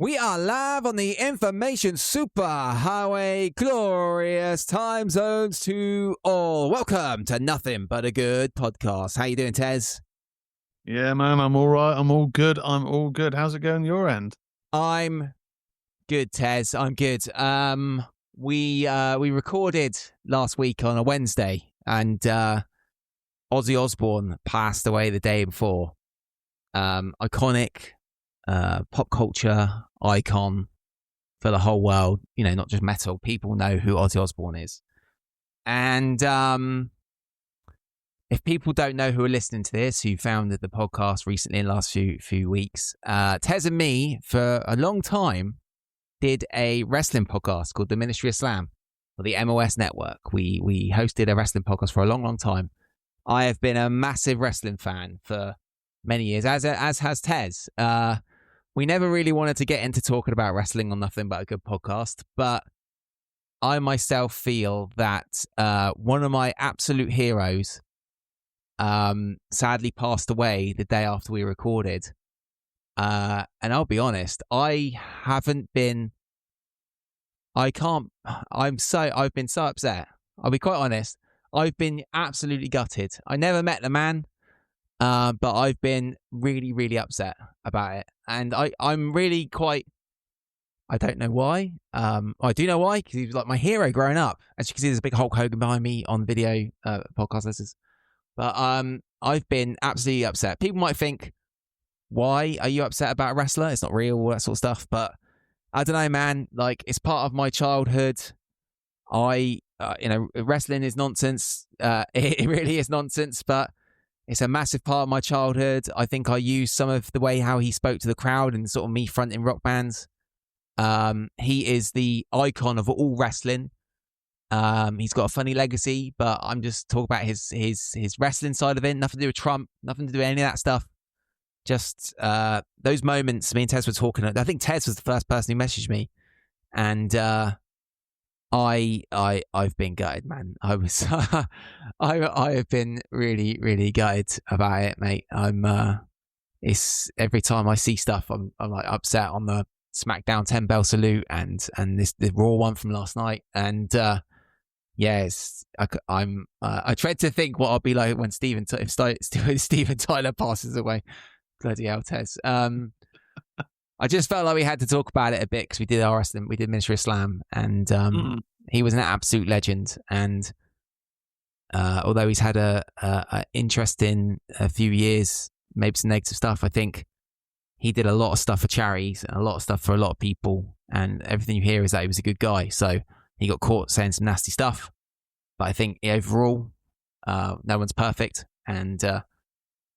We are live on the information superhighway, glorious time zones to all. Welcome to Nothing But a Good Podcast. How you doing, Tezz? Yeah, man, I'm all right. I'm all good. How's it going your end? I'm good, Tezz. I'm good. We recorded last week on a Wednesday, and Ozzy Osbourne passed away the day before. Iconic pop culture icon for the whole world, you know, not just metal. People know who Ozzy Osbourne is. And if people don't know who are listening to this, who founded the podcast recently in the last few weeks, Tezz and me, for a long time, did a wrestling podcast called The Ministry of Slam, or the MOS Network. We hosted a wrestling podcast for a long, long time. I have been a massive wrestling fan for many years, as has Tezz. We never really wanted to get into talking about wrestling on Nothing But a Good Podcast, but I myself feel that one of my absolute heroes sadly passed away the day after we recorded. And I'll be honest, I've been so upset. I'll be quite honest. I've been absolutely gutted. I never met the man. But I've been really, really upset about it. And I'm really quite, I don't know why. I do know why, because he was like my hero growing up. As you can see, there's a big Hulk Hogan behind me on video podcast listeners. But I've been absolutely upset. People might think, why are you upset about a wrestler? It's not real, all that sort of stuff. But I don't know, man. Like, it's part of my childhood. Wrestling is nonsense. It really is nonsense, but it's a massive part of my childhood. I think I used some of the way how he spoke to the crowd and sort of me fronting rock bands. He is the icon of all wrestling. He's got a funny legacy, but I'm just talking about his wrestling side of it. Nothing to do with Trump, nothing to do with any of that stuff. Just those moments, me and Tezz were talking. I think Tezz was the first person who messaged me. And I've been gutted, man. I have been really, really gutted about it, mate. It's every time I see stuff, I'm like upset on the SmackDown 10 bell salute and the Raw one from last night. And I dread to think what I'll be like when Steven Tyler passes away. Bloody hell, Tezz. I just felt like we had to talk about it a bit because we did our wrestling, we did Ministry of Slam, and he was an absolute legend. And although he's had a interesting few years, maybe some negative stuff, I think he did a lot of stuff for charities and a lot of stuff for a lot of people. And everything you hear is that he was a good guy. So he got caught saying some nasty stuff, but I think overall, no one's perfect, and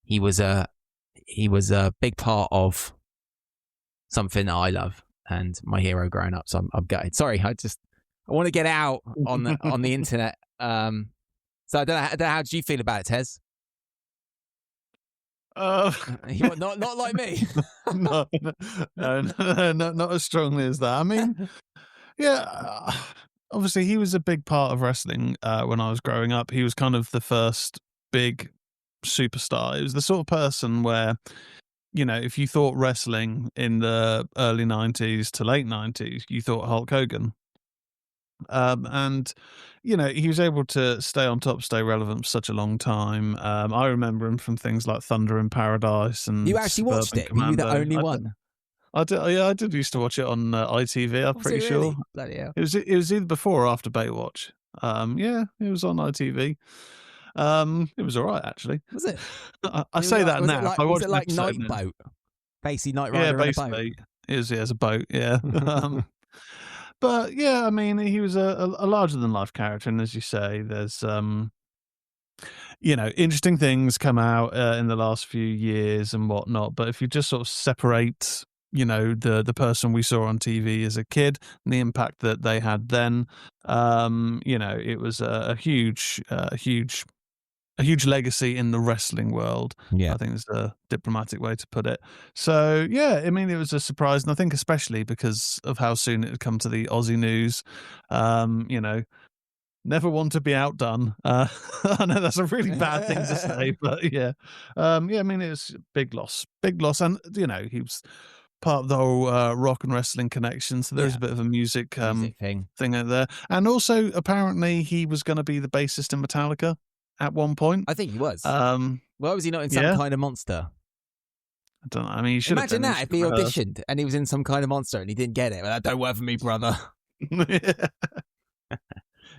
he was a big part of something that I love and my hero growing up. So I'm gutted. Sorry, I want to get out on the internet. So I don't know how did you feel about it, Tezz? Not like me. No, not as strongly as that. I mean, yeah, obviously he was a big part of wrestling when I was growing up. He was kind of the first big superstar. He was the sort of person where, you know, if you thought wrestling in the early 90s to late 90s, you thought Hulk Hogan. And, you know, he was able to stay on top, stay relevant for such a long time. I remember him from things like Thunder in Paradise. And you actually watched it? Were you the only one? I did. Yeah, I did used to watch it on ITV. I'm pretty sure. Really? Bloody hell. It was either before or after Baywatch. Yeah, it was on ITV. It was all right, actually. Was it? I say that now. Was it like Night Boat? Basically, Night Rider. Yeah, basically. It was a boat, yeah. But yeah, I mean, he was a larger than life character, and as you say, there's interesting things come out in the last few years and whatnot. But if you just sort of separate, the person we saw on TV as a kid and the impact that they had then, it was a huge legacy in the wrestling world. Yeah. I think is a diplomatic way to put it. So, yeah, I mean, it was a surprise. And I think especially because of how soon it had come to the Aussie news, never want to be outdone. I know that's a really bad thing to say, but yeah. I mean, it was a big loss. And, he was part of the whole rock and wrestling connection. So there's a bit of a music thing out there. And also, apparently, he was going to be the bassist in Metallica at one point. I think he was. Why was he not in Some Kind of Monster? I don't know. I mean, you should imagine that if he auditioned and he was in Some Kind of Monster and he didn't get it. Well, that don't work for me, brother.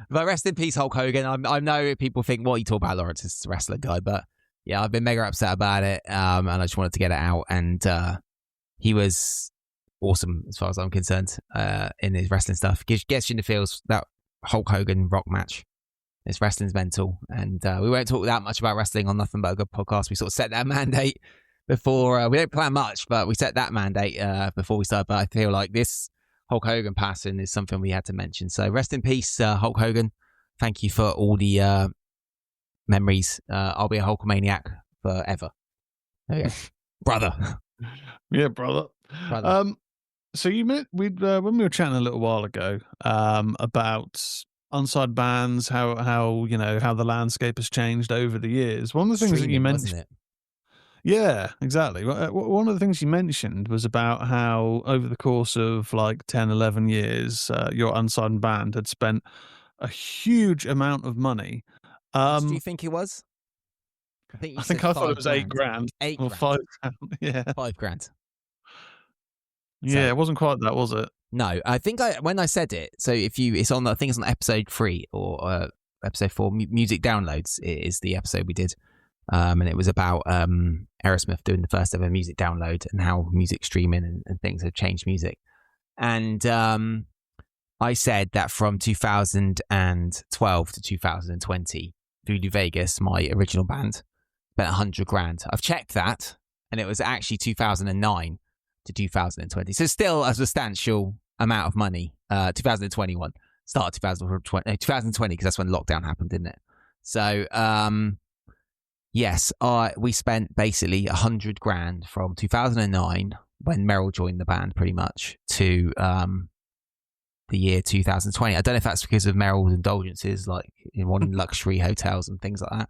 But rest in peace, Hulk Hogan. I know people think, what you talk about, Lawrence, is a wrestler guy, but yeah, I've been mega upset about it, and I just wanted to get it out. And he was awesome as far as I'm concerned in his wrestling stuff. Gets you in the feels, that Hulk Hogan Rock match. This wrestling's mental, and we won't talk that much about wrestling on Nothing But a Good podcast. We sort of set that mandate before. We don't plan much, but we set that mandate before we start. But I feel like this Hulk Hogan passing is something we had to mention. So rest in peace, Hulk Hogan. Thank you for all the memories. I'll be a Hulkamaniac forever. Okay. Brother. Yeah, brother. So you met when we were chatting a little while ago about unsigned bands, how the landscape has changed over the years. One of the things that you mentioned, wasn't it? Yeah, exactly. One of the things you mentioned was about how over the course of like 10, 11 years, your unsigned band had spent a huge amount of money. How much do you think it was? I thought it was $8 grand. $8 or grand. $5 grand. Yeah. $5 grand. Yeah, it wasn't quite that, was it? No, I think when I said it, so I think it's on episode 3 or episode 4, music downloads is the episode we did. And it was about Aerosmith doing the first ever music download and how music streaming and things have changed music. And I said that from 2012 to 2020, Voodoo Vegas, my original band, spent $100 grand. I've checked that, and it was actually 2009 to 2020. So still a substantial amount of money. 2021, start of 2020, because that's when lockdown happened, didn't it? So, yes, we spent basically $100 grand from 2009, when Merrill joined the band, pretty much, to the year 2020. I don't know if that's because of Merrill's indulgences, like in one luxury hotels and things like that.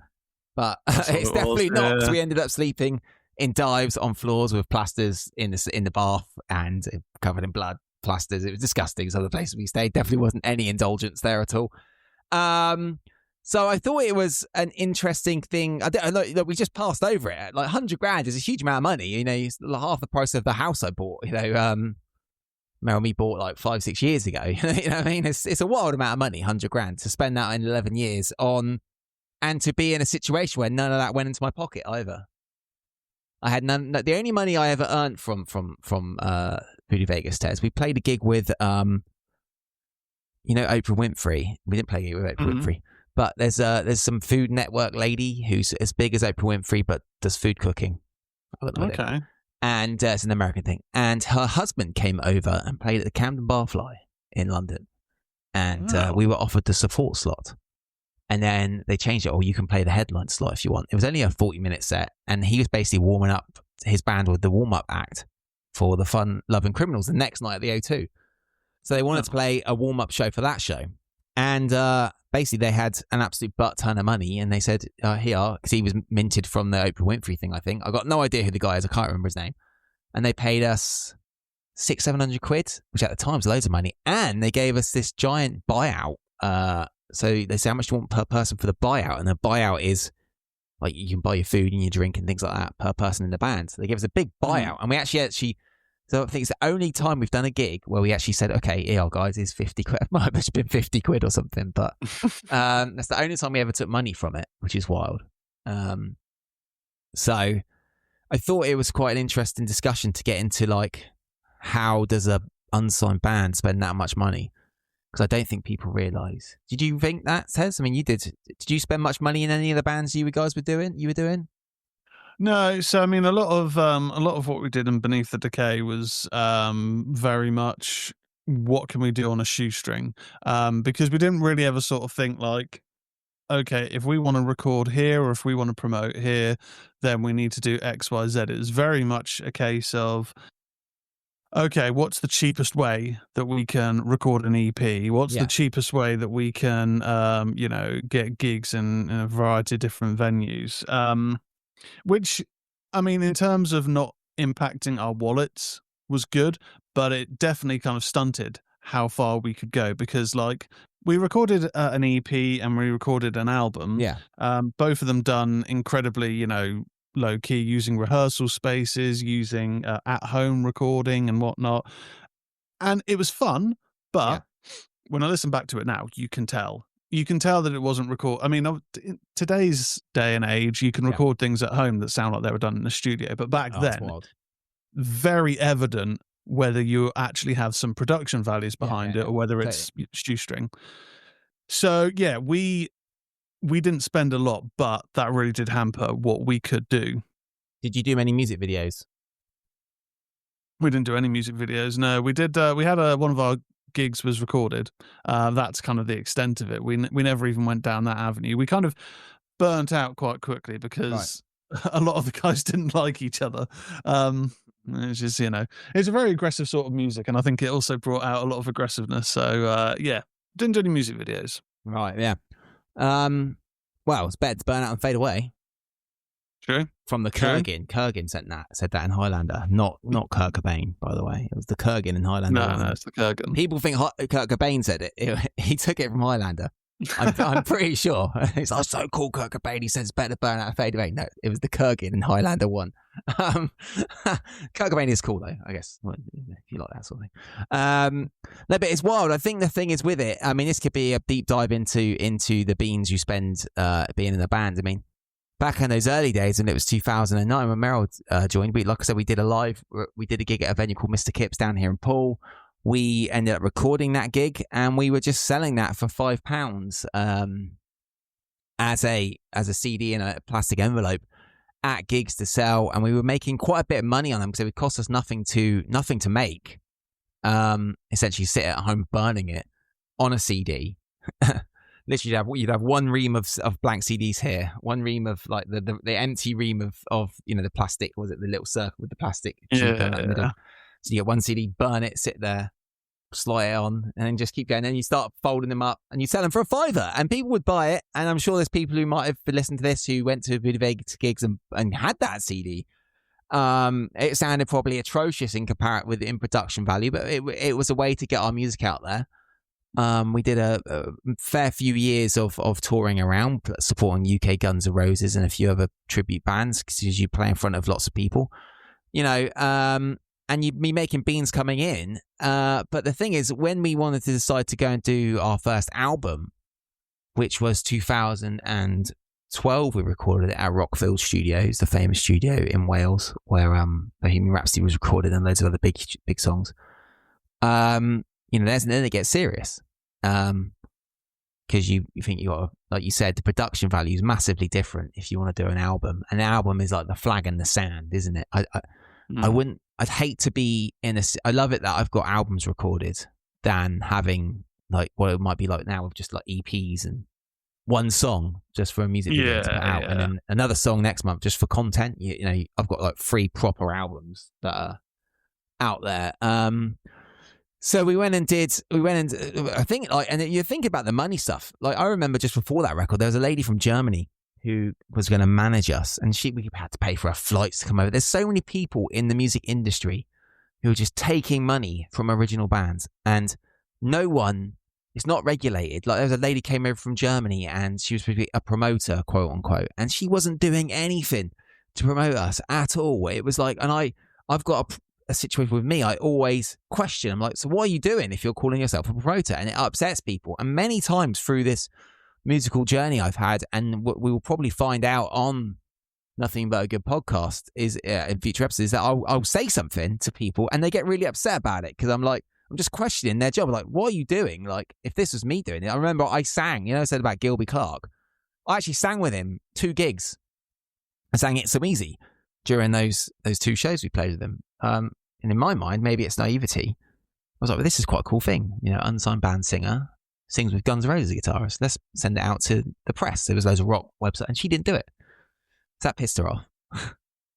But it's definitely not, because we ended up sleeping in dives on floors with plasters in the bath and covered in blood plasters. It was disgusting. So the places we stayed, definitely wasn't any indulgence there at all. So I thought it was an interesting thing. We just passed over it. Like $100 grand is a huge amount of money. You know, it's half the price of the house I bought. You know, Mel and me bought like 5-6 years ago. You know what I mean? It's a wild amount of money, $100 grand, to spend that in 11 years on, and to be in a situation where none of that went into my pocket either. I had none. The only money I ever earned from Voodoo Vegas, Tezz, we played a gig with Oprah Winfrey. We didn't play a gig with Oprah Winfrey. But there's some Food Network lady who's as big as Oprah Winfrey, but does food cooking. Okay. And it's an American thing. And her husband came over and played at the Camden Barfly in London. And we were offered the support slot. And then they changed it. You can play the headline slot if you want. It was only a 40-minute set. And he was basically warming up his band with the warm-up act for the Fun Loving Criminals the next night at the O2. So they wanted to play a warm-up show for that show. And basically, they had an absolute butt ton of money, and they said, here, because he was minted from the Oprah Winfrey thing, I think. I got no idea who the guy is. I can't remember his name. And they paid us £600-700 quid, which at the time was loads of money. And they gave us this giant buyout. So they said, how much do you want per person for the buyout? And the buyout is, like, you can buy your food and your drink and things like that per person in the band. So they gave us a big buyout. And we actually... So I think it's the only time we've done a gig where we actually said, okay, here, guys, is 50 quid. It might have been 50 quid or something, but that's the only time we ever took money from it, which is wild. So I thought it was quite an interesting discussion to get into, like, how does a unsigned band spend that much money? Because I don't think people realise. Did you think that, Tezz? I mean, you did. Did you spend much money in any of the bands you guys were doing? No, so I mean, a lot of what we did in Beneath the Decay was very much what can we do on a shoestring, because we didn't really ever sort of think like, okay, if we want to record here or if we want to promote here, then we need to do X, Y, Z. It was very much a case of, okay, what's the cheapest way that we can record an EP? What's the cheapest way that we can, get gigs in a variety of different venues? Which, I mean, in terms of not impacting our wallets, was good, but it definitely kind of stunted how far we could go, because like we recorded an EP and we recorded an album. Yeah. Both of them done incredibly, you know, low key, using rehearsal spaces, using at home recording and whatnot. And it was fun, but when I listen back to it now, you can tell that it wasn't record. I mean, in today's day and age, you can record things at home that sound like they were done in the studio, but back then, very evident whether you actually have some production values behind it or whether it's shoestring. So yeah, we didn't spend a lot, but that really did hamper what we could do. Did you do many music videos? We didn't do any music videos. No, we did. We had one of our gigs was recorded. That's kind of the extent of it. We never even went down that avenue. We kind of burnt out quite quickly because a lot of the guys didn't like each other. It's just, you know, it's a very aggressive sort of music, and I think it also brought out a lot of aggressiveness. So yeah, didn't do any music videos. Right, yeah. Well, it's better to burn out and fade away. True. From the Kurgan. Kurgan said that in Highlander. Not Kurt Cobain, by the way. It was the Kurgan in Highlander. No, it's the Kurgan. People think Kurt Cobain said it. He took it from Highlander. I'm pretty sure. It's like, so cool, Kurt Cobain. He says it's better to burn out and fade away. No, it was the Kurgan in Highlander 1. Kurt Cobain is cool, though, I guess, if you like that sort of thing. No, but it's wild. I think the thing is with it, I mean, this could be a deep dive into the beans you spend being in a band. I mean, back in those early days, and it was 2009 when Meryl joined, like I said, we did a gig at a venue called Mr. Kip's down here in Poole. We ended up recording that gig, and we were just selling that for £5 as a CD in a plastic envelope at gigs to sell, and we were making quite a bit of money on them because it would cost us nothing to make. Essentially, sit at home burning it on a CD. Literally, you'd have one ream of blank CDs here, one ream of like the empty ream of you know, the plastic. Was it the little circle with the plastic tube in the middle? So you get one CD, burn it, sit there, slide it on, and then just keep going. Then you start folding them up, and you sell them for £5, and people would buy it. And I'm sure there's people who might have listened to this who went to Vegas gigs and had that CD. It sounded probably atrocious in production value, but it was a way to get our music out there. We did a fair few years of touring around, supporting UK Guns N' Roses and a few other tribute bands, because you play in front of lots of people, you know, and you'd be making beans coming in. But the thing is, when we wanted to decide to go and do our first album, which was 2012, we recorded it at Rockfield Studios, the famous studio in Wales, where Bohemian Rhapsody was recorded and loads of other big songs. You know, then it gets serious. Because you think you got to, like you said, the production value is massively different if you want to do an album. An album is like the flag in the sand, isn't it? I'd hate to be I love it that I've got albums recorded than having like what it might be like now with just like EPs and one song just for a music video to put out, and then another song next month just for content. You know, I've got like 3 proper albums that are out there. So I think, like, and you think about the money stuff. Like, I remember just before that record, there was a lady from Germany who was going to manage us, and we had to pay for our flights to come over. There's so many people in the music industry who are just taking money from original bands, and no one, it's not regulated. Like, there was a lady came over from Germany, and she was supposed to be a promoter, quote unquote, and she wasn't doing anything to promote us at all. It was like, and I've got a situation with me, I always question. I'm like, so what are you doing if you're calling yourself a promoter? And it upsets people. And many times through this musical journey I've had, and what we will probably find out on Nothing But a Good Podcast is in future episodes, that I'll say something to people and they get really upset about it, because I'm like, I'm just questioning their job. Like, what are you doing? Like, if this was me doing it, I remember I sang, you know, I said about Gilby Clarke. I actually sang with him 2 gigs. I sang It's So Easy during those 2 shows we played with him. And in my mind, maybe it's naivety. I was like, well, this is quite a cool thing. You know, unsigned band singer sings with Guns N' Roses guitarist. Let's send it out to the press. There was loads of rock websites, and she didn't do it. So that pissed her off.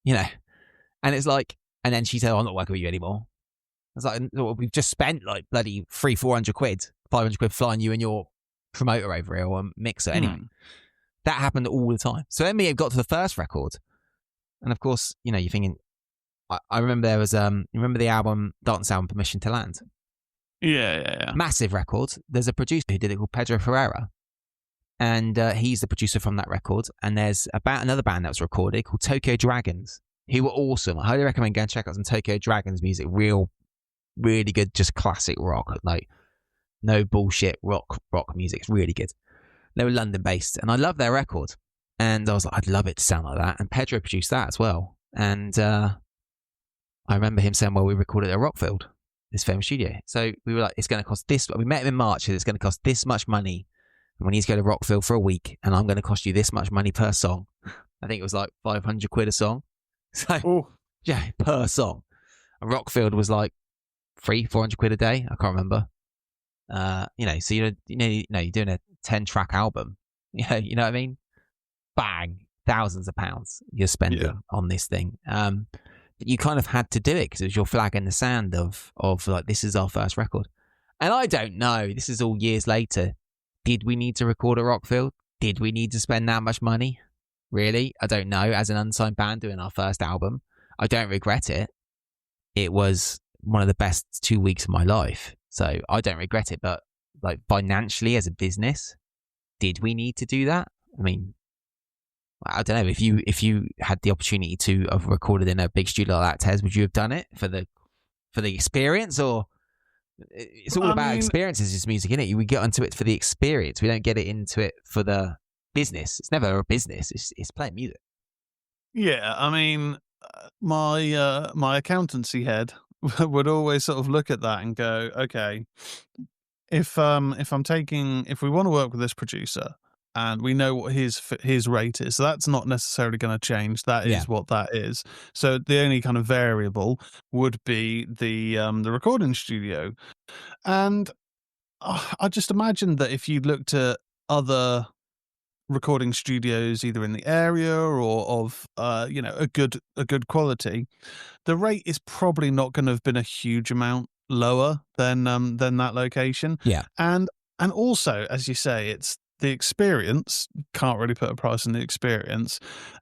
You know, and it's like, and then she said, oh, I'm not working with you anymore. I was like, well, we've just spent like bloody 300-400 quid, 500 quid flying you and your promoter over here, or a mixer. Anyway, that happened all the time. So then we got to the first record. And of course, you know, you're thinking, I remember there was you remember the album Dance Album Permission to Land? Yeah. Massive record. There's a producer who did it called Pedro Ferreira, and he's the producer from that record. And there's about another band that was recorded called Tokyo Dragons, who were awesome. I highly recommend going and check out some Tokyo Dragons music. Really good, just classic rock, like no bullshit rock music. It's really good. They were London based, and I love their record. And I was like, I'd love it to sound like that. And Pedro produced that as well. And I remember him saying, well, we recorded at Rockfield, this famous studio. So we were like, it's going to cost this. We met him in March, and it's going to cost this much money. And we need to go to Rockfield for a week, and I'm going to cost you this much money per song. I think it was like 500 quid a song. So, yeah, per song. And Rockfield was like 400 quid a day. I can't remember. So you're doing a 10-track album. You know what I mean? Bang, thousands of pounds you're spending on this thing. You kind of had to do it because it was your flag in the sand of like, this is our first record. And I don't know, this is all years later. Did we need to record at Rockfield? Did we need to spend that much money? Really? I don't know. As an unsigned band doing our first album, I don't regret it. It was one of the best 2 weeks of my life. So I don't regret it. But like financially as a business, did we need to do that? I mean, I don't know. If you had the opportunity to have recorded in a big studio like that, Tezz, would you have done it for the experience? Or it's all about experiences, this music, isn't it? We get onto it for the experience. We don't get it into it for the business. It's never a business. It's playing music. Yeah, I mean, my accountancy head would always sort of look at that and go, okay, if we want to work with this producer and we know what his rate is, so that's not necessarily going to change. That is what that is. So the only kind of variable would be the recording studio. And I just imagine that if you looked at other recording studios either in the area or of a good quality, the rate is probably not going to have been a huge amount lower than that location. And also, as you say, it's the experience. Can't really put a price on the experience.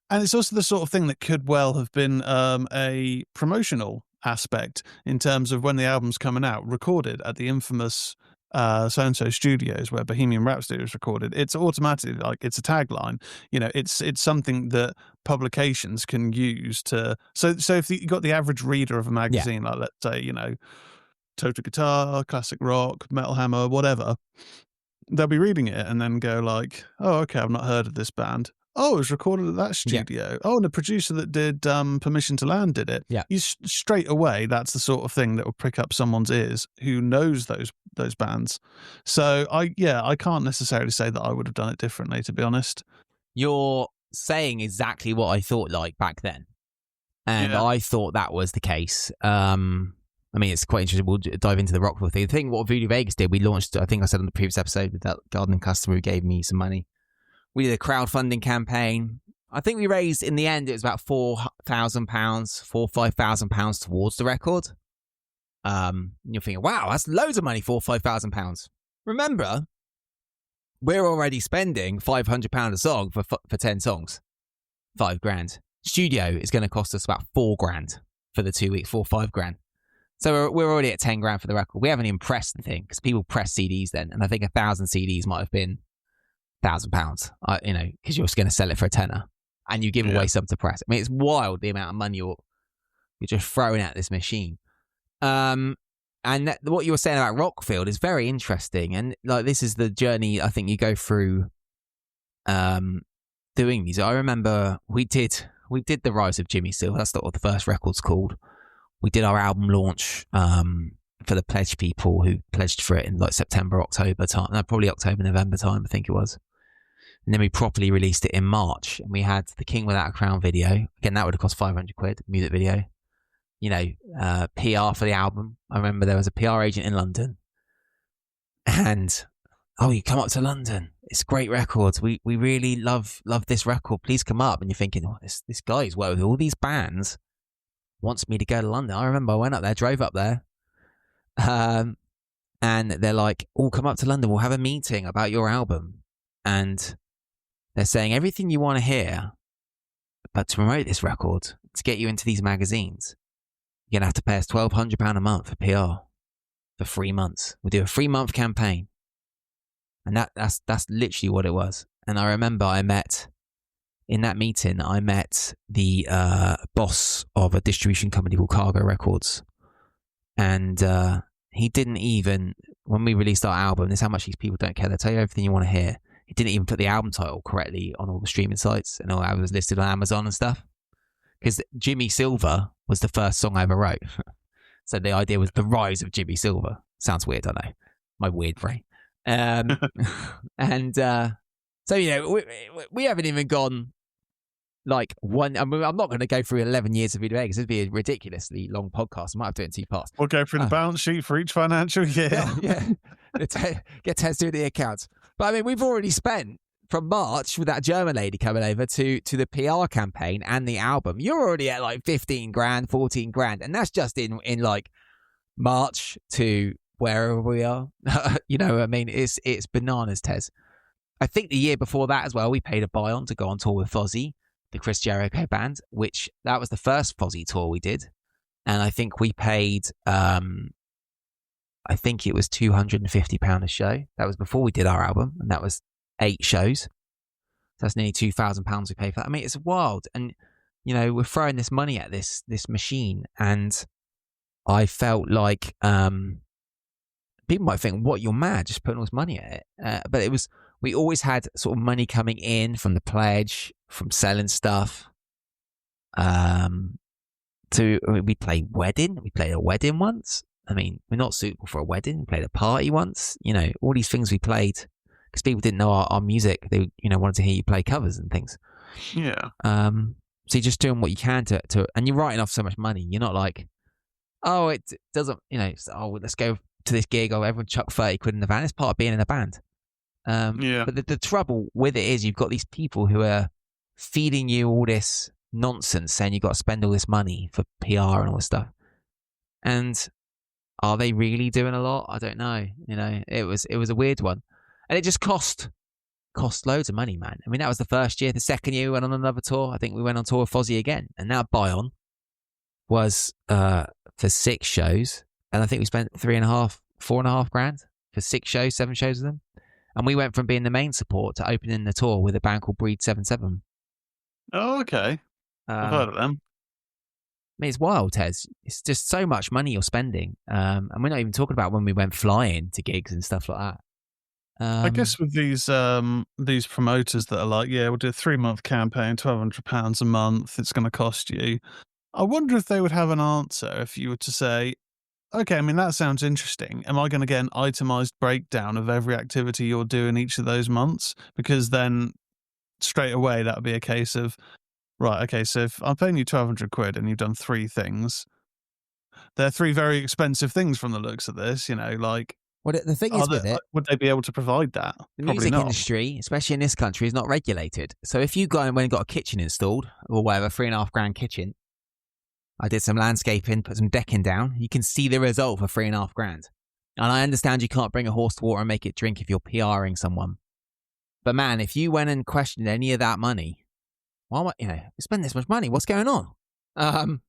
And it's also the sort of thing that could well have been a promotional aspect in terms of when the album's coming out, recorded at the infamous so-and-so studios where Bohemian Rhapsody was recorded. It's automatically like, it's a tagline. It's something that publications can use to. So if you got the average reader of a magazine, like let's say, Total Guitar, Classic Rock, Metal Hammer, whatever, they'll be reading it and then go like, oh, okay, I've not heard of this band. Oh, it was recorded at that studio. Oh, and the producer that did Permission to Land did it. You straight away, that's the sort of thing that will prick up someone's ears who knows those bands. So I can't necessarily say that I would have done it differently, to be honest. You're saying exactly what I thought like back then. And I thought that was the case. I mean, it's quite interesting. We'll dive into the Rockville thing. The thing what Voodoo Vegas did, we launched, I think I said on the previous episode, with that gardening customer who gave me some money. We did a crowdfunding campaign. I think we raised, in the end, it was about £5,000 towards the record. You're thinking, wow, that's loads of money, £5,000. Remember, we're already spending £500 a song for 10 songs. $5,000. Studio is going to cost us about $4,000 for the 2 weeks, $5,000. So we're already at $10,000 for the record. We haven't even pressed the thing because people press CDs then, and I think 1,000 CDs might have been £1,000. Because you're just going to sell it for a tenner, and you give away some to press. I mean, it's wild the amount of money you're just throwing at this machine. And what you were saying about Rockfield is very interesting, and like this is the journey I think you go through doing these. I remember we did the Rise of Jimmy Still. That's what the first record's called. We did our album launch for the pledge people who pledged for it in like September, October time. No, probably October, November time, I think it was. And then we properly released it in March. And we had the King Without a Crown video. Again, that would have cost £500, music video. PR for the album. I remember there was a PR agent in London. And, you come up to London. It's great records. We really love this record. Please come up. And you're thinking, this guy who's worked with all these bands wants me to go to London. I remember I went up there, drove up there. And they're like, come up to London. We'll have a meeting about your album. And they're saying everything you want to hear, but to promote this record, to get you into these magazines, you're going to have to pay us £1,200 a month for PR for 3 months. We'll do a 3-month campaign. And that's literally what it was. And I remember in that meeting, I met the boss of a distribution company called Cargo Records. And he didn't even, when we released our album, this is how much these people don't care. They'll tell you everything you want to hear. He didn't even put the album title correctly on all the streaming sites, and all that was listed on Amazon and stuff. Because Jimmy Silver was the first song I ever wrote. So the idea was The Rise of Jimmy Silver. Sounds weird, I know. My weird brain. So, we haven't even gone like one. I mean, I'm not going to go through 11 years of video because it'd be a ridiculously long podcast. I might have to do it in 2 parts. We'll go through the balance sheet for each financial year. Yeah. Get Tezz doing the accounts. But I mean, we've already spent from March with that German lady coming over to the PR campaign and the album. You're already at like 15 grand, 14 grand. And that's just in like March to wherever we are. I mean, it's bananas, Tezz. I think the year before that as well, we paid a buy-on to go on tour with Fozzy, the Chris Jericho band, which that was the first Fozzy tour we did. And I think we paid, I think it was £250 a show. That was before we did our album. And that was 8 shows. So that's nearly £2,000 we paid for that. I mean, it's wild. And, we're throwing this money at this machine. And I felt like people might think, what, you're mad, just putting all this money at it. But we always had sort of money coming in from the pledge, from selling stuff. We played wedding. We played a wedding once. I mean, we're not suitable for a wedding. We played a party once. All these things we played because people didn't know our music. They, wanted to hear you play covers and things. Yeah. So you're just doing what you can to, and you're writing off so much money. You're not like, oh, it doesn't, let's go to this gig. Oh, everyone chuck 30 quid in the van. It's part of being in a band. But the trouble with it is you've got these people who are feeding you all this nonsense, saying you've got to spend all this money for PR and all this stuff. And are they really doing a lot? I don't know. It was a weird one, and it just cost loads of money, man. I mean, that was the first year. The second year we went on another tour. I think we went on tour with Fozzy again, and that buy-on was for 6 shows, and I think we spent 4.5 grand for 6 shows, 7 shows of them. And we went from being the main support to opening the tour with a band called Breed 77. Oh, okay. I've heard of them. I mean, it's wild, Tezz. It's just so much money you're spending. And we're not even talking about when we went flying to gigs and stuff like that. I guess with these promoters that are like, yeah, we'll do a 3-month campaign, £1,200 a month, it's going to cost you. I wonder if they would have an answer if you were to say, okay, I mean, that sounds interesting. Am I going to get an itemized breakdown of every activity you're doing each of those months? Because then straight away, that would be a case of, right, okay, so if I'm paying you 1,200 quid and you've done 3 things, they're 3 very expensive things from the looks of this, like. Well, the thing is with it, would they be able to provide that? The Probably music not. industry, especially in this country, is not regulated. So if you go and went and got a kitchen installed or whatever, 3.5 grand kitchen, I did some landscaping, put some decking down. You can see the result for 3.5 grand. And I understand you can't bring a horse to water and make it drink if you're PRing someone. But man, if you went and questioned any of that money, why am I, spend this much money? What's going on? And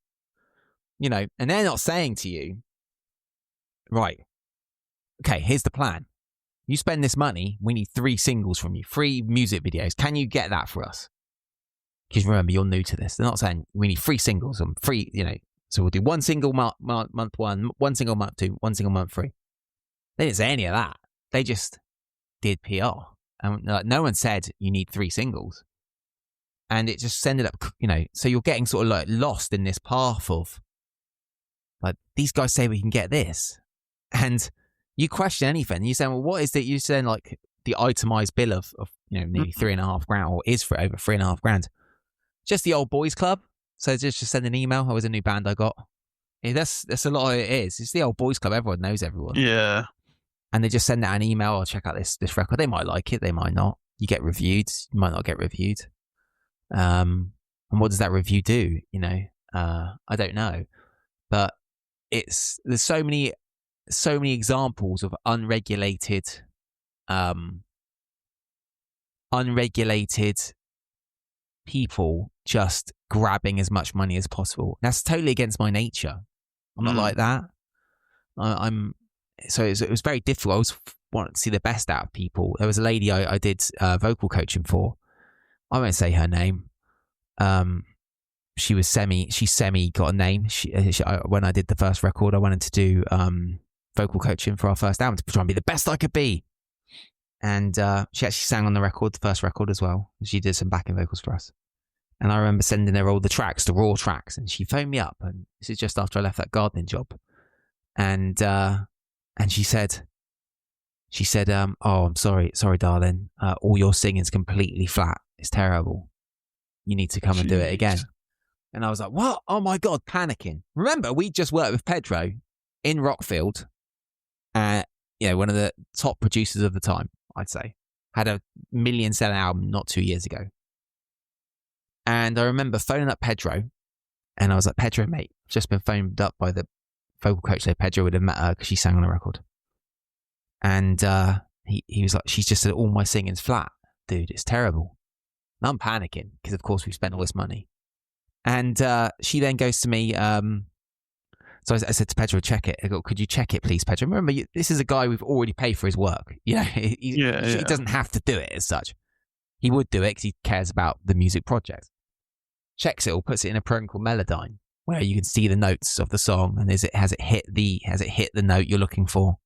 they're not saying to you, right, okay, here's the plan. You spend this money, we need 3 singles from you, 3 music videos. Can you get that for us? Because remember, you're new to this. They're not saying we need 3 singles and 3, so we'll do 1 single month 1, 1 single month 2, 1 single month 3. They didn't say any of that. They just did PR. And no one said you need 3 singles. And it just ended up, so you're getting sort of like lost in this path of, like, these guys say we can get this. And you question anything. You say, well, what is it? You saying like the itemized bill of nearly 3.5 grand, or is for over 3.5 grand. Just the old boys club. So just send an email. Oh, was a new band I got. Yeah, that's a lot of it is. It's the old boys club. Everyone knows everyone. Yeah. And they just send out an email. Or check out this record. They might like it. They might not. You get reviewed. You might not get reviewed. And what does that review do? I don't know. But there's so many examples of unregulated people just grabbing as much money as possible. That's totally against my nature. I'm not like that. So it was very difficult. I always wanted to see the best out of people. There was a lady I did vocal coaching for. I won't say her name. She semi got a name. When I did the first record, I wanted to do vocal coaching for our first album to try and be the best I could be. And she actually sang on the first record as well. She did some backing vocals for us. And I remember sending her all the tracks, the raw tracks, and she phoned me up. And this is just after I left that gardening job. And she said, oh, I'm sorry, darling. All your singing's completely flat. It's terrible. You need to come and do it again. And I was like, what? Oh my God, panicking. Remember, we just worked with Pedro in Rockfield. One of the top producers of the time, I'd say. Had a million-selling album not 2 years ago. And I remember phoning up Pedro, and I was like, Pedro, mate, I've just been phoned up by the vocal coach. So Pedro would have met her because she sang on the record. And he was like, she's just said all my singing's flat. Dude, it's terrible. And I'm panicking because, of course, we've spent all this money. And she then goes to me. So I said to Pedro, check it. I go, could you check it, please, Pedro? Remember, this is a guy we've already paid for his work. He doesn't have to do it as such. He would do it because he cares about the music project. Checks it all, puts it in a program called Melodyne, where you can see the notes of the song and has it hit the note you're looking for.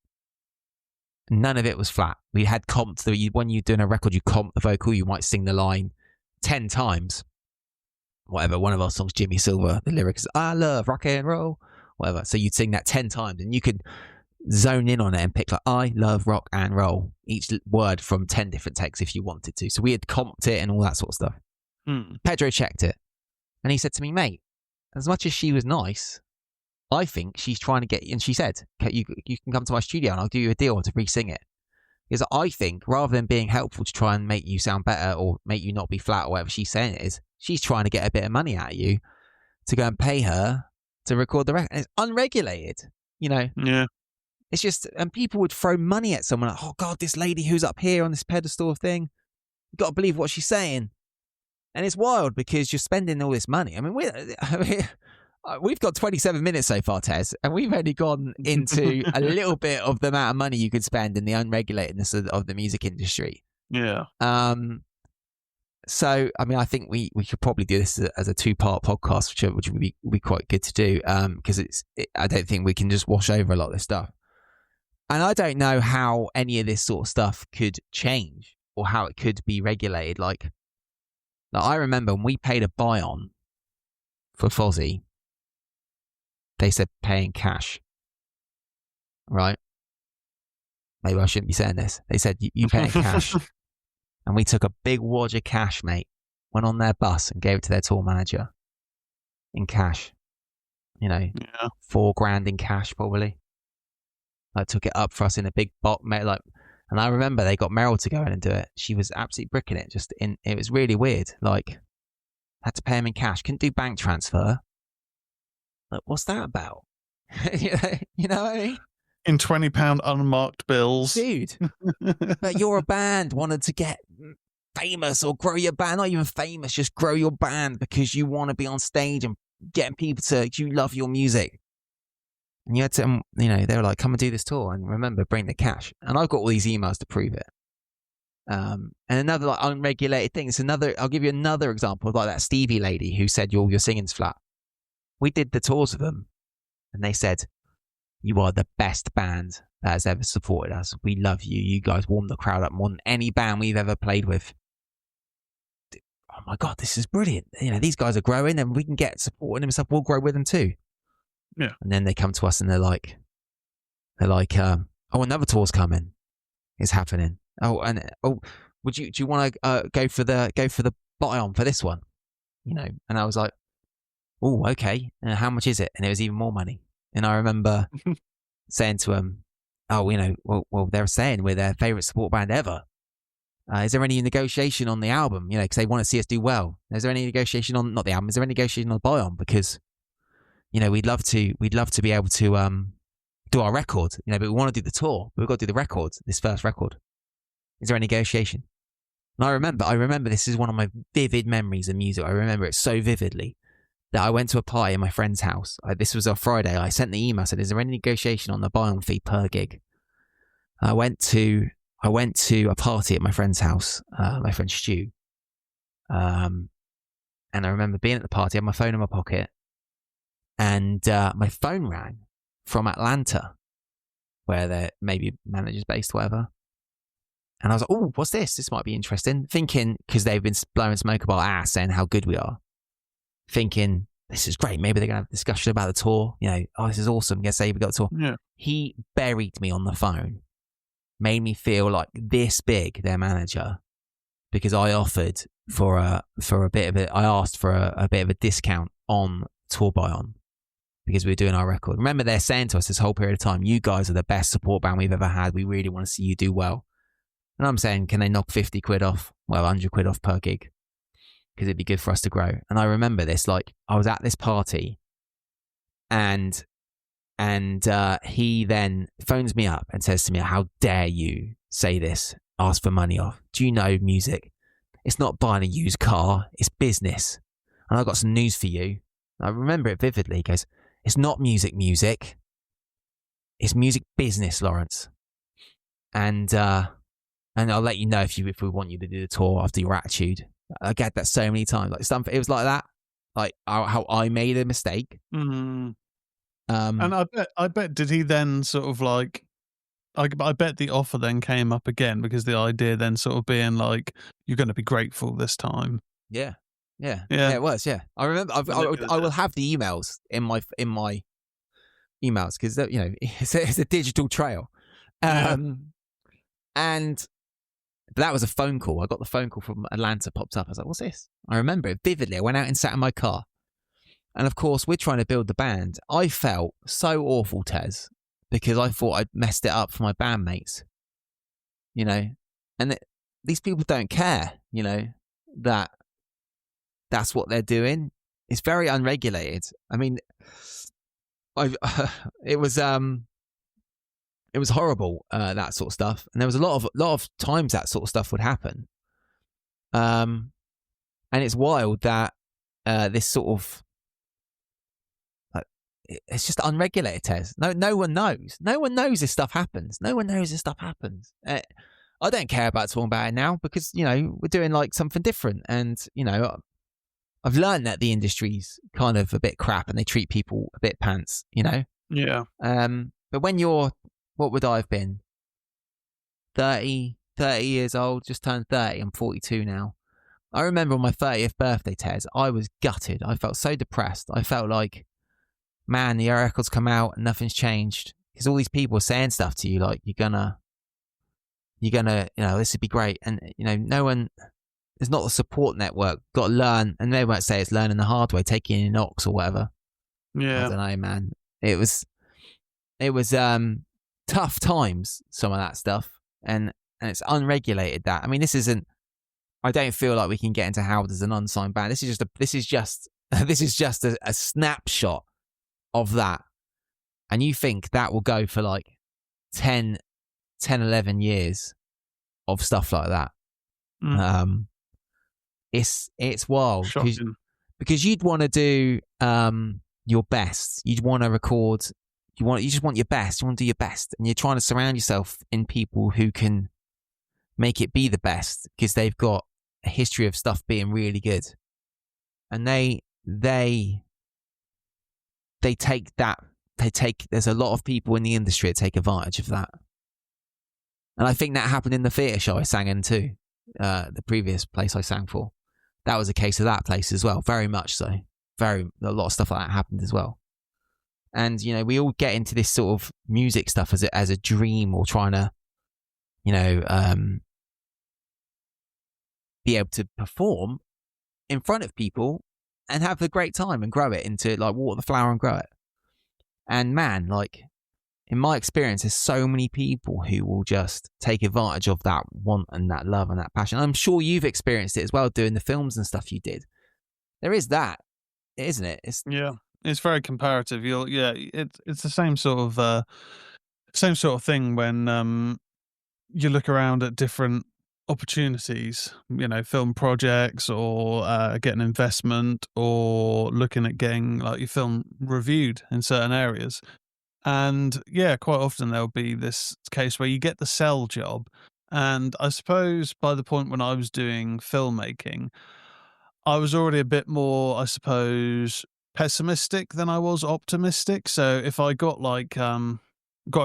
None of it was flat. We had comped when you're doing a record, you comp the vocal. You might sing the line 10 times. Whatever. One of our songs, Jimmy Silver, the lyrics is "I love rock and roll." Whatever. So you'd sing that 10 times, and you could zone in on it and pick like "I love rock and roll," each word from 10 different takes if you wanted to. So we had comped it and all that sort of stuff. Pedro checked it, and he said to me, mate, as much as she was nice, I think she's trying to get, and she said, you can come to my studio and I'll do you a deal to re-sing it. Because I think rather than being helpful to try and make you sound better or make you not be flat or whatever she's saying it is, she's trying to get a bit of money out of you to go and pay her to record the record. And it's unregulated, Yeah. It's just, and people would throw money at someone like, oh God, this lady who's up here on this pedestal thing, you've got to believe what she's saying. And it's wild because you're spending all this money. I mean, we've got 27 minutes so far, Tezz, and we've only gone into a little bit of the amount of money you could spend in the unregulatedness of the music industry. Yeah. So, I mean, I think we could probably do this as a 2-part podcast, which would be quite good to do, because I don't think we can just wash over a lot of this stuff. And I don't know how any of this sort of stuff could change or how it could be regulated. Like I remember when we paid a buy-on for Fozzy, they said pay in cash, right? Maybe I shouldn't be saying this. They said, you pay in cash. And we took a big wad of cash, mate, went on their bus and gave it to their tour manager in cash. $4,000 in cash, probably. Like, took it up for us in a big box, mate. And I remember they got Meryl to go in and do it. She was absolutely bricking it. It was really weird. Like, had to pay him in cash. Couldn't do bank transfer. Like, what's that about? You know what I mean? In £20 unmarked bills. Dude, but you're a band, wanted to get famous or grow your band. Not even famous, just grow your band because you want to be on stage and getting people you love your music. And you had to, they were like, come and do this tour. And remember, bring the cash. And I've got all these emails to prove it. And another unregulated thing. I'll give you another example of that Stevie lady who said your singing's flat. We did the tours with them and they said, you are the best band that has ever supported us. We love you. You guys warm the crowd up more than any band we've ever played with. Oh my God, this is brilliant. These guys are growing and we can get support and stuff. We'll grow with them too. Yeah. And then they come to us and they're like, oh, another tour's coming. It's happening. Do you want to go for the buy-on for this one? And I was like, oh, okay. And how much is it? And it was even more money. And I remember saying to them, well, they're saying we're their favourite support band ever. Is there any negotiation on the album? Because they want to see us do well. Is there any negotiation on, not the album, is there any negotiation on the buy-on? Because, we'd love to be able to do our record, but we want to do the tour. We've got to do the record, this first record. Is there any negotiation? And I remember this is one of my vivid memories of music. I remember it so vividly. that I went to a party in my friend's house. This was a Friday. I sent the email, said, "Is there any negotiation on the buy-on fee per gig?" I went to a party at my friend's house, my friend Stu. And I remember being at the party, I had my phone in my pocket, and my phone rang from Atlanta, where they're maybe managers based, whatever. And I was like, "Oh, what's this? This might be interesting." Thinking, because they've been blowing smoke about our ass, saying how good we are. Thinking, this is great. Maybe they're going to have a discussion about the tour. You know, oh, this is awesome. Guess we got the tour. Yeah. He buried me on the phone, made me feel like this big, their manager, because I offered for a bit of it. I asked for a bit of a discount on tour buy-on because we were doing our record. Remember, they're saying to us this whole period of time, "You guys are the best support band we've ever had. We really want to see you do well." And I'm saying, can they knock 50 quid off? Well, 100 quid off per gig, because it'd be good for us to grow. And I remember this, like, I was at this party, and he then phones me up and says to me, "How dare you say this, ask for money off? Do you know music? It's not buying a used car, it's business. And I've got some news for you." I remember it vividly. He goes, "It's not music, it's music business, Lawrence. And I'll let you know if we want you to do the tour after your attitude." I get that so many times. Like, it was like that, like how I made a mistake. Mm-hmm. And I bet, did he then sort of like, I bet the offer then came up again, because the idea then sort of being like, you're going to be grateful this time. Yeah, it was. Yeah, I remember. I will have the emails in my emails, because you know it's a digital trail. And that was a phone call. I got the phone call from Atlanta, popped up. I was like, "What's this?" I remember it vividly. I went out and sat in my car. And of course, we're trying to build the band. I felt so awful, Tezz, because I thought I'd messed it up for my bandmates. You know, and these people don't care, you know, that that's what they're doing. It's very unregulated. I mean, it was horrible, that sort of stuff. And there was a lot of times that sort of stuff would happen. And it's wild that this sort of, it's just unregulated, Tezz. No one knows. No one knows this stuff happens. I don't care about talking about it now, because, you know, we're doing like something different. And, you know, I've learned that the industry's kind of a bit crap and they treat people a bit pants, you know? Yeah. But when you're, what would I have been? 30 years old, just turned 30. I'm 42 now. I remember on my 30th birthday, Tezz, I was gutted. I felt so depressed. I felt like, man, the record's come out and nothing's changed. Because all these people are saying stuff to you like, you're gonna, you know, this would be great. And, you know, no one, there's not a support network. Got to learn, and they won't say it's learning the hard way, taking in knocks or whatever. Yeah. I don't know, man. It was tough times, some of that stuff. And it's unregulated, that. I mean, this isn't, I don't feel like we can get into Howard as an unsigned band. This is just a snapshot of that. And you think that will go for like 10, 11 years of stuff like that. It's wild, because you'd want to do your best. You'd want to record. You just want your best. You want to do your best, and you're trying to surround yourself in people who can make it be the best, because they've got a history of stuff being really good, and they take that. There's a lot of people in the industry that take advantage of that. And I think that happened in the theatre show I sang in too. The previous place I sang for. That was a case of that place as well. Very much so. A lot of stuff like that happened as well. And, you know, we all get into this sort of music stuff as a dream, or trying to, you know, be able to perform in front of people and have a great time and grow it into, like, water the flower and grow it. And man, like, in my experience, there's so many people who will just take advantage of that want and that love and that passion. I'm sure you've experienced it as well, doing the films and stuff you did. There is that, isn't it? It's very comparative. It's the same sort of thing when you look around at different opportunities, film projects, or getting investment, or looking at getting like your film reviewed in certain areas. And yeah, quite often there'll be this case where you get the sell job. And I suppose by the point when I was doing filmmaking, I was already a bit more, I suppose, pessimistic than I was optimistic. So if I got in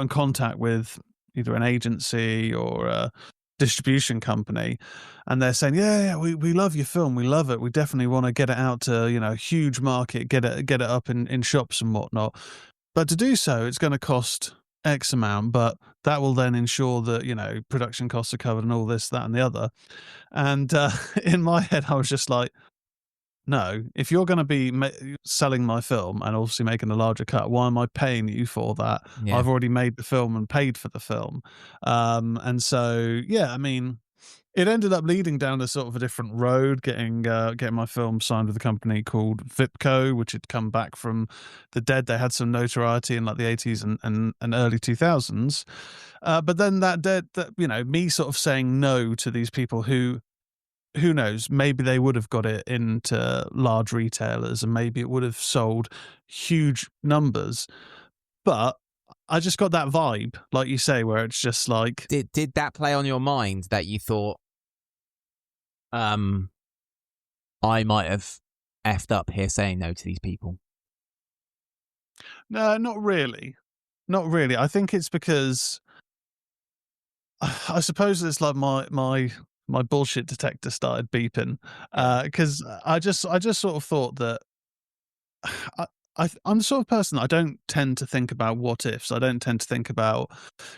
contact with either an agency or a distribution company, and they're saying, yeah, we love your film, we love it, we definitely want to get it out to a huge market, get it up in shops and whatnot. But to do so, it's going to cost X amount, but that will then ensure that production costs are covered and all this, that, and the other. And in my head, I was just like, no, if you're going to be selling my film and obviously making a larger cut, why am I paying you for that? Yeah. I've already made the film and paid for the film. And so, yeah, I mean, it ended up leading down a sort of a different road, getting my film signed with a company called Vipco, which had come back from the dead. They had some notoriety in like the 80s and early 2000s. But then me sort of saying no to these people who knows, maybe they would have got it into large retailers and maybe it would have sold huge numbers. But I just got that vibe, like you say, where it's just like... Did that play on your mind that you thought, I might have effed up here saying no to these people? No, not really. Not really. I think it's because... I suppose it's like my bullshit detector started beeping, because I just sort of thought that I'm the sort of person, I don't tend to think about what ifs. I don't tend to think about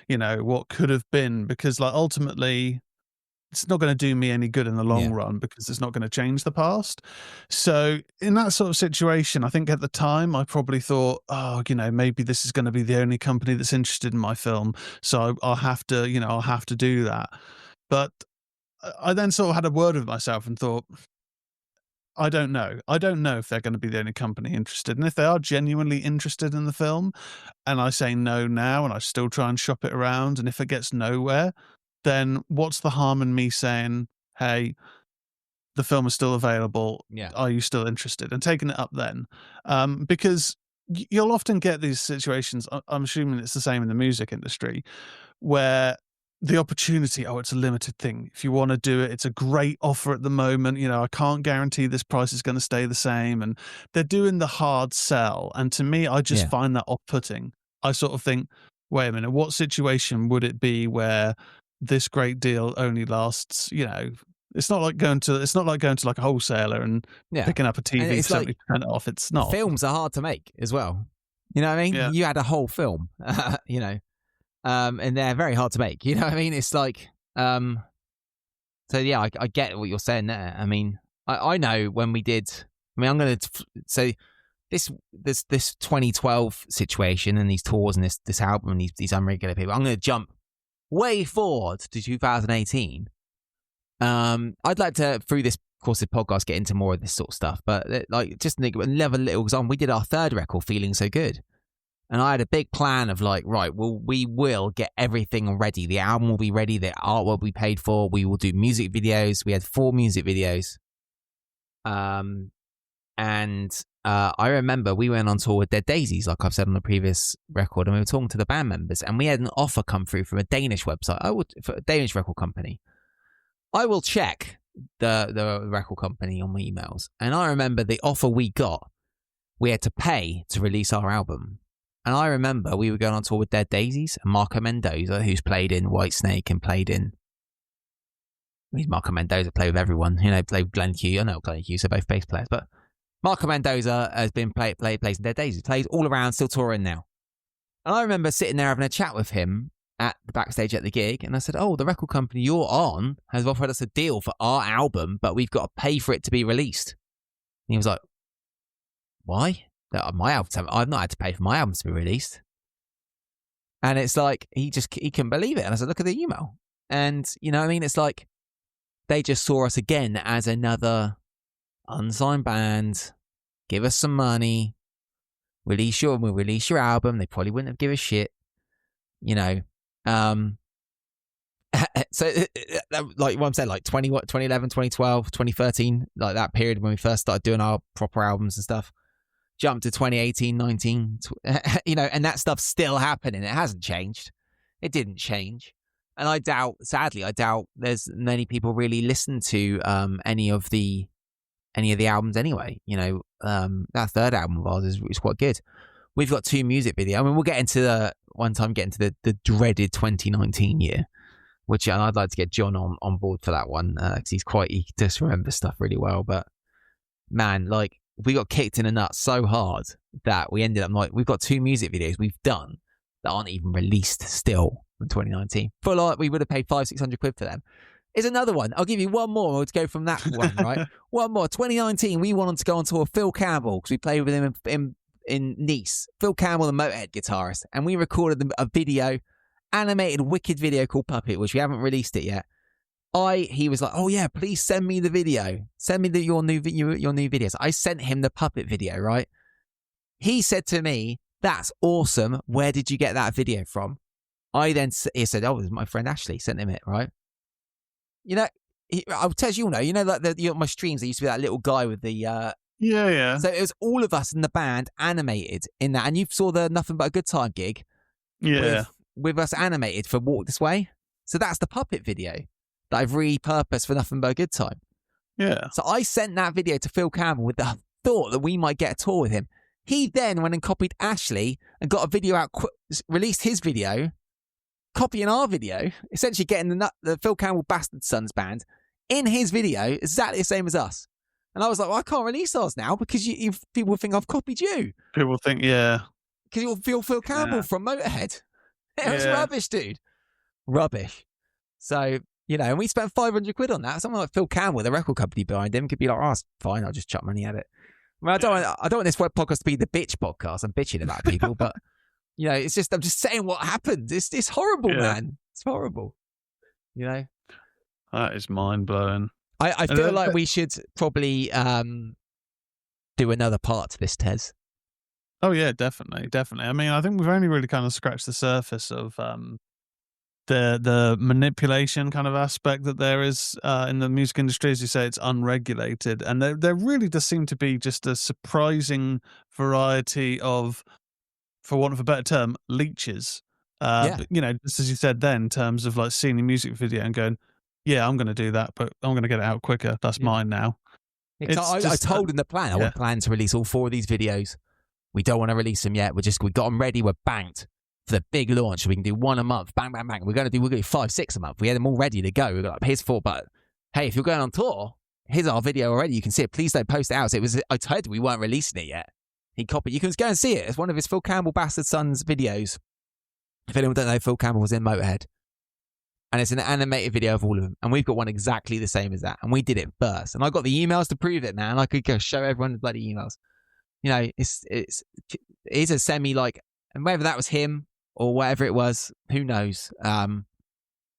what could have been, because like ultimately it's not going to do me any good in the long run, because it's not going to change the past. So in that sort of situation, I think at the time I probably thought, oh, maybe this is going to be the only company that's interested in my film, so I'll have to do that. But I then sort of had a word with myself and thought, I don't know. I don't know if they're going to be the only company interested. And if they are genuinely interested in the film and I say no now and I still try and shop it around, and if it gets nowhere, then what's the harm in me saying, hey, the film is still available. Yeah. Are you still interested? And taking it up then. Because you'll often get these situations, I'm assuming it's the same in the music industry, where the opportunity, it's a limited thing. If you want to do it, it's a great offer at the moment. I can't guarantee this price is going to stay the same. And they're doing the hard sell. And to me, I just find that off-putting. I sort of think, wait a minute, what situation would it be where this great deal only lasts, it's not like going to like a wholesaler and picking up a TV 70% off. It's not. Films are hard to make as well. You know what I mean? Yeah. You had a whole film, and they're very hard to make. You know what I mean? It's like, so yeah, I get what you're saying there. I mean, I know when we did, I'm going to say this 2012 situation and these tours and this album and these unregulated people, I'm going to jump way forward to 2018. I'd like to, through this course of podcast, get into more of this sort of stuff, but just another little example. We did our third record, Feeling So Good. And I had a big plan of like, right, well, we will get everything ready. The album will be ready. The art will be paid for. We will do music videos. We had 4 music videos. And I remember we went on tour with Dead Daisies, like I've said on the previous record, and we were talking to the band members, and we had an offer come through from a Danish website, for a Danish record company. I will check the record company on my emails. And I remember the offer we got, we had to pay to release our album. And I remember we were going on tour with Dead Daisies and Marco Mendoza, who's played in Whitesnake and played in... Marco Mendoza played with everyone. Played with Glenn Hughes. I know Glenn Hughes, they're both bass players. But Marco Mendoza has been plays in Dead Daisies. Plays all around, still touring now. And I remember sitting there having a chat with him at the backstage at the gig. And I said, the record company you're on has offered us a deal for our album, but we've got to pay for it to be released. And he was like, why? My album, I've not had to pay for my album to be released. And it's like, he couldn't believe it. And I said, look at the email. And, you know what I mean? It's like, they just saw us again as another unsigned band. Give us some money. We'll release your album. They probably wouldn't have given a shit. And So like what I'm saying, like 2011, 2012, 2013, like that period when we first started doing our proper albums and stuff. Jump to 2018, 19, and that stuff's still happening. It hasn't changed. It didn't change. And sadly, I doubt there's many people really listen to any of the albums anyway. That third album of ours is quite good. We've got 2 music videos. I mean, we'll get into the dreaded 2019 year, which I'd like to get John on board for that one because he does remember stuff really well. But man, like, we got kicked in the nuts so hard that we ended up like, we've got 2 music videos we've done that aren't even released still in 2019. For like, we would have paid 500-600 quid for them. Is another one. I'll give you one more. We'll go from that one, right? One more. 2019, we wanted to go on tour with Phil Campbell because we played with him in Nice. Phil Campbell, the Motorhead guitarist. And we recorded a video, animated wicked video called Puppet, which we haven't released it yet. He was like, oh yeah, please send me the video. Send me your new videos. I sent him the Puppet video, right? He said to me, that's awesome. Where did you get that video from? He said, oh, it was my friend Ashley sent him it, right? I'll tell you, like my streams, there used to be that little guy with the... Yeah. So it was all of us in the band animated in that. And you saw the Nothing But a Good Time gig. Yeah. With us animated for Walk This Way. So that's the Puppet video that I've repurposed for Nothing But a Good Time. Yeah. So I sent that video to Phil Campbell with the thought that we might get a tour with him. He then went and copied Ashley and got a video out, released his video, copying our video, essentially getting the Phil Campbell Bastard Sons band in his video, exactly the same as us. And I was like, well, I can't release ours now because people think I've copied you. People think, yeah. Because you'll feel Phil Campbell from Motorhead. It was rubbish, dude. Rubbish. So, and we spent 500 quid on that. Someone like Phil Campbell, the record company behind him, could be like, oh, it's fine, I'll just chuck money at it. I mean, I don't want this podcast to be the bitch podcast. I'm bitching about people, but, it's just, I'm just saying what happened. It's horrible, man. It's horrible. That is mind-blowing. I feel like we should probably do another part to this, Tezz. Oh, yeah, definitely. I mean, I think we've only really kind of scratched the surface of the manipulation kind of aspect that there is in the music industry. As you say, it's unregulated. And there really does seem to be just a surprising variety of, for want of a better term, leeches. But, just as you said then, in terms of like seeing a music video and going, yeah, I'm going to do that, but I'm going to get it out quicker. That's mine now. I told him the plan. I plan to release all 4 of these videos. We don't want to release them yet. We got them ready. We're banked for the big launch. We can do 1 a month. Bang, bang, bang. We're going to do 5, 6 a month. We had them all ready to go. We got here's 4, but hey, if you're going on tour, here's our video already. You can see it. Please don't post it out. So I told you we weren't releasing it yet. He copied. You can go and see it. It's one of his Phil Campbell Bastard Sons videos. If anyone don't know, Phil Campbell was in Motorhead. And it's an animated video of all of them. And we've got one exactly the same as that. And we did it first. And I got the emails to prove it, man. I could go show everyone the bloody emails. It is a semi like, and whether that was him or whatever it was, who knows?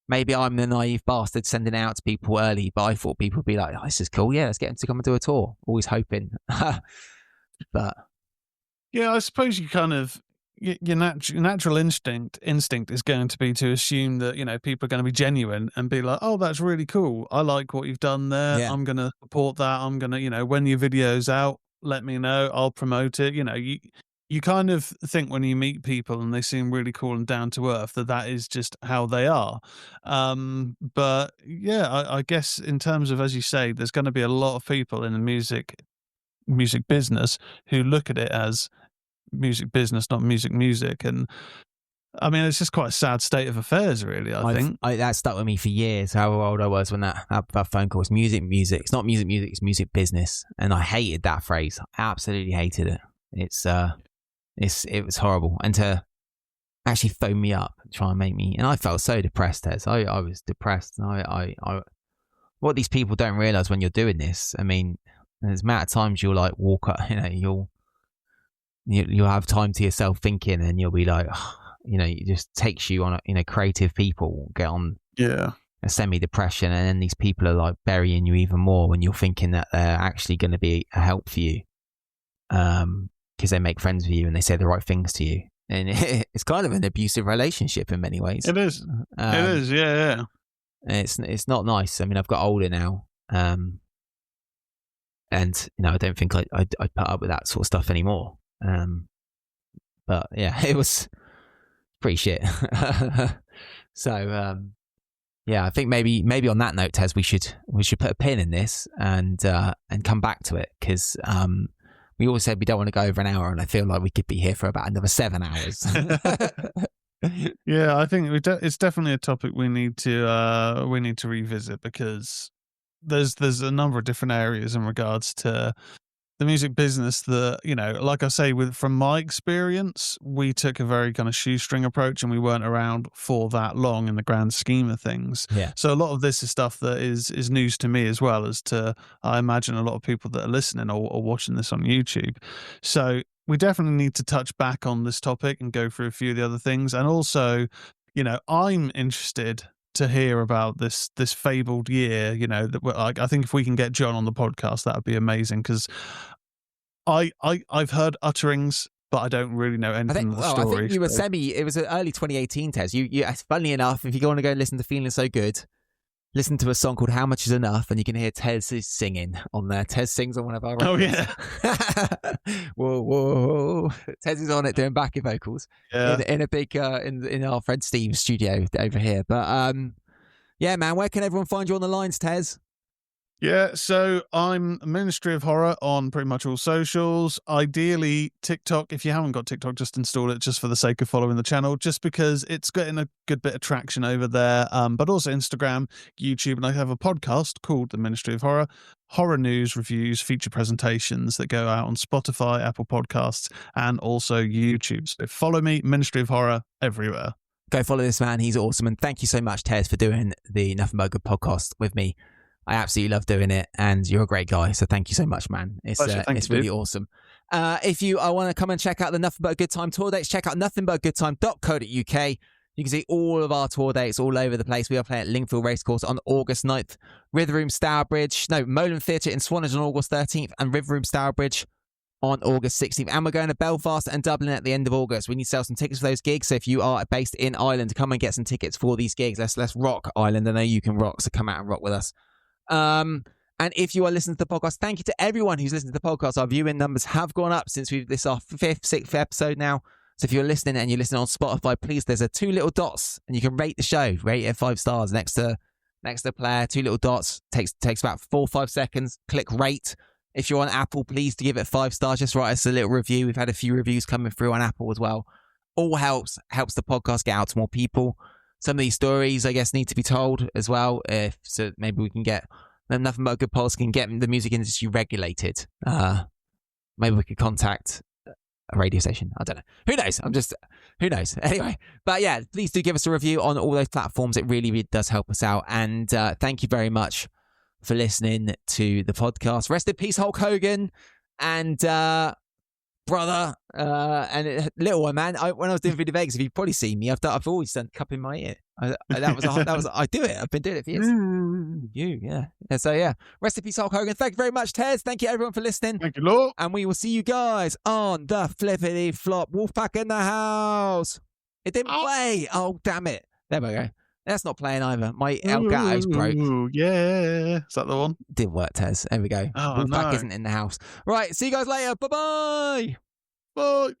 Maybe I'm the naive bastard sending it out to people early, but I thought people would be like, oh, this is cool. Yeah, let's get him to come and do a tour. Always hoping. But yeah, I suppose you kind of, your natural instinct is going to be to assume that, people are going to be genuine and be like, oh, that's really cool. I like what you've done there. Yeah. I'm going to support that. I'm going to, when your video's out, let me know. I'll promote it. You kind of think when you meet people and they seem really cool and down to earth that is just how they are. But yeah, I guess in terms of, as you say, there's going to be a lot of people in the music business who look at it as music business, not music. And I mean, it's just quite a sad state of affairs, really, I think. That stuck with me for years, how old I was when that phone call was music. It's not music, it's music business. And I hated that phrase. I absolutely hated it. It was horrible. And to actually phone me up and try and make me, and I felt so depressed, Tezz. I was depressed. And I what these people don't realise when you're doing this, I mean, there's a amount of times you'll like walk up, you'll have time to yourself thinking, and you'll be like, it just takes you on creative people get on a semi-depression, and then these people are like burying you even more when you're thinking that they're actually going to be a help for you, because they make friends with you and they say the right things to you, and it's kind of an abusive relationship in many ways. It is. Yeah. It's not nice. I mean, I've got older now, and I don't think I'd put up with that sort of stuff anymore. But yeah, it was pretty shit. So yeah, I think maybe on that note, Tezz, we should put a pin in this and come back to it, because we always said we don't want to go over an hour, and I feel like we could be here for about another 7 hours. Yeah, I think it's definitely a topic we need to revisit, because there's a number of different areas in regards to the music business that, like I say, from my experience, we took a very kind of shoestring approach, and we weren't around for that long in the grand scheme of things. Yeah. So a lot of this is stuff that is news to me, as well as to, I imagine, a lot of people that are listening or watching this on YouTube. So we definitely need to touch back on this topic and go through a few of the other things. And also, I'm interested to hear about this fabled year. I think if we can get John on the podcast, that would be amazing, because I've heard utterings, but I don't really know anything of the story. I think you were it was early 2018, Tezz. You funnily enough, if you want to go and listen to Feeling So Good, listen to a song called How Much Is Enough, and you can hear Tezz singing on there. Tezz sings on one of our records. Oh, yeah. Whoa. Tezz is on it doing backing vocals in a big, in our friend Steve's studio over here. But yeah, man, where can everyone find you on the lines, Tezz? Yeah, so I'm Ministry of Horror on pretty much all socials. Ideally, TikTok. If you haven't got TikTok, just install it just for the sake of following the channel, just because it's getting a good bit of traction over there. But also Instagram, YouTube, and I have a podcast called The Ministry of Horror. Horror news, reviews, feature presentations that go out on Spotify, Apple Podcasts, and also YouTube. So follow me, Ministry of Horror, everywhere. Go follow this man. He's awesome. And thank you so much, Tezz, for doing the Nothing But Good podcast with me. I absolutely love doing it, and you're a great guy. So thank you so much, man. It's really awesome. If you want to come and check out the Nothing But a Good Time tour dates, check out nothingbutgoodtime.co.uk. You can see all of our tour dates all over the place. We are playing at Lingfield Racecourse on August 9th, Molan Theatre in Swanage on August 13th, and Riverroom Stourbridge on August 16th. And we're going to Belfast and Dublin at the end of August. We need to sell some tickets for those gigs. So if you are based in Ireland, come and get some tickets for these gigs. Let's rock Ireland. I know you can rock, so come out and rock with us. And if you are listening to the podcast, thank you to everyone who's listened to the podcast. Our viewing numbers have gone up since this our 6th episode now. So if you're listening and you're listening on Spotify, please, there's 2 little dots, and you can rate the show. Rate it 5 stars next to player. 2 little dots takes about 4 or 5 seconds. Click rate. If you're on Apple, please to give it 5 stars. Just write us a little review. We've had a few reviews coming through on Apple as well. All helps the podcast get out to more people. Some of these stories, I guess, need to be told as well. So maybe we can get Nothing But a Good Pulse can get the music industry regulated. Maybe we could contact a radio station. I don't know. Who knows? Who knows? Anyway, but yeah, please do give us a review on all those platforms. It really, really does help us out. And thank you very much for listening to the podcast. Rest in peace, Hulk Hogan. And brother, and little one, man. When I was doing Video Vegas, if you've probably seen me, I've always done cup in my ear. I do it. I've been doing it for years. Yeah. So yeah, rest in peace, Hulk Hogan. Thank you very much, Tezz. Thank you everyone for listening. Thank you, Lord. And we will see you guys on the flippity flop. Wolfpack in the house. It didn't play. Oh damn it! There we go. That's not playing either. My Elgato's broke. Yeah, is that the one? Didn't work, Tezz. There we go. Oh, Wolfpack isn't in the house. Right. See you guys later. Bye-bye. Bye.